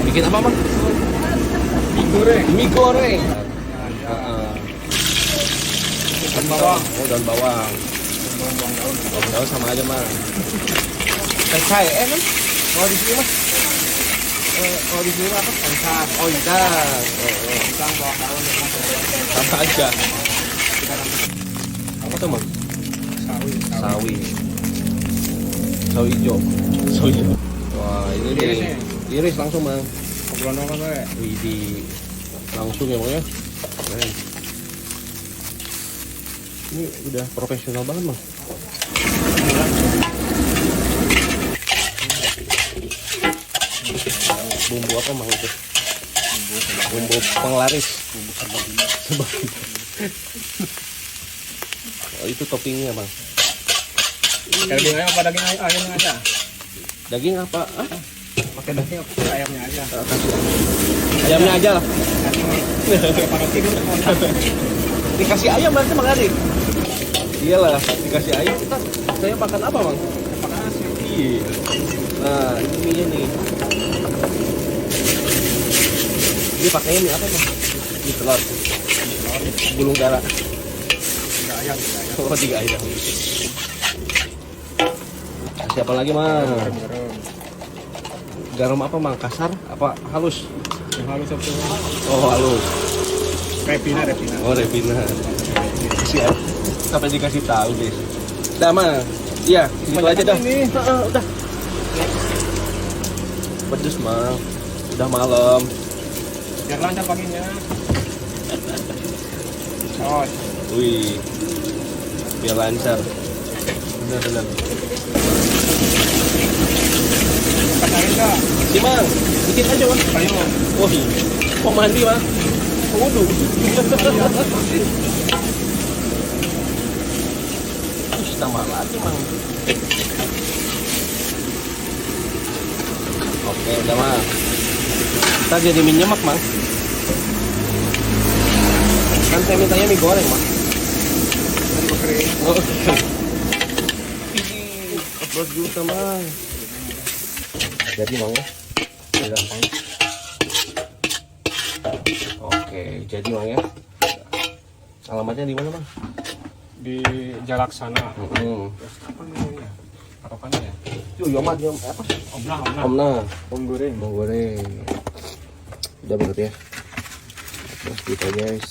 Bikin apa bang? Mie goreng. Mie goreng. Daun bawang. Oh daun bawang. Daun sama aja mah. Pencai kan? Kalau di sini mah. Kalau di sini apa? Kentang. Oh ikan. Kentang, bawang daun, Sama aja. Apa tuh bang? sawi. Sawi. Sawi hijau. Sawi hijau. Wah ini Iris nih. Iris langsung bang. Obrolan apa gue? Widih. Langsung ya bang ya. Keren. Ini udah profesional banget bang. Bumbu apa bang itu? Bumbu penglaris. Bumbu sebab. Oh itu toppingnya bang. Daging ayam apa daging ayam aja? Daging apa? Ah? Pakai daging apa ayamnya aja? Ayamnya aja lah. Pakai tidur. Dikasih ayam berarti bang Adi? Iyalah, dikasih ayam kita. Saya makan apa bang? Pakai nasi. Iya. Nah ini nih. Ini pakainya nih apa bang? Ini telur. Gulung darah. Tiga ayam. Oh 3 ayam. Kasih apa lagi bang? Garam apa bang? Kasar? Apa halus? Yang halus satu. Oh halus. Repina. Oh Revina. Siap. Sampai dikasih tahu deh. Udah mah. Iya, gitu aja dah. Ini. Udah. Pedes mah. Udah malam. Biar lancar paginya. Oh, Wih. Biar lancar. Benar. pasarin dah. Si bang, dikit aja bang. Ayo. Oh, mau mandi bang. Wudhu. Tambah lagi bang. Oke, udah mah. Kita jadi mie nyemak bang. Kan saya mintanya mie goreng bang. Oh. Ini 14 juta bang. Jadi bang ya. Udah. Oke, jadi bang ya. Alamatnya di mana bang? Di Jalaksana. Terus Apa namanya? Patokannya ya? Yomat apa? Omna. Om goreng. Udah berarti ya. Terus kita guys.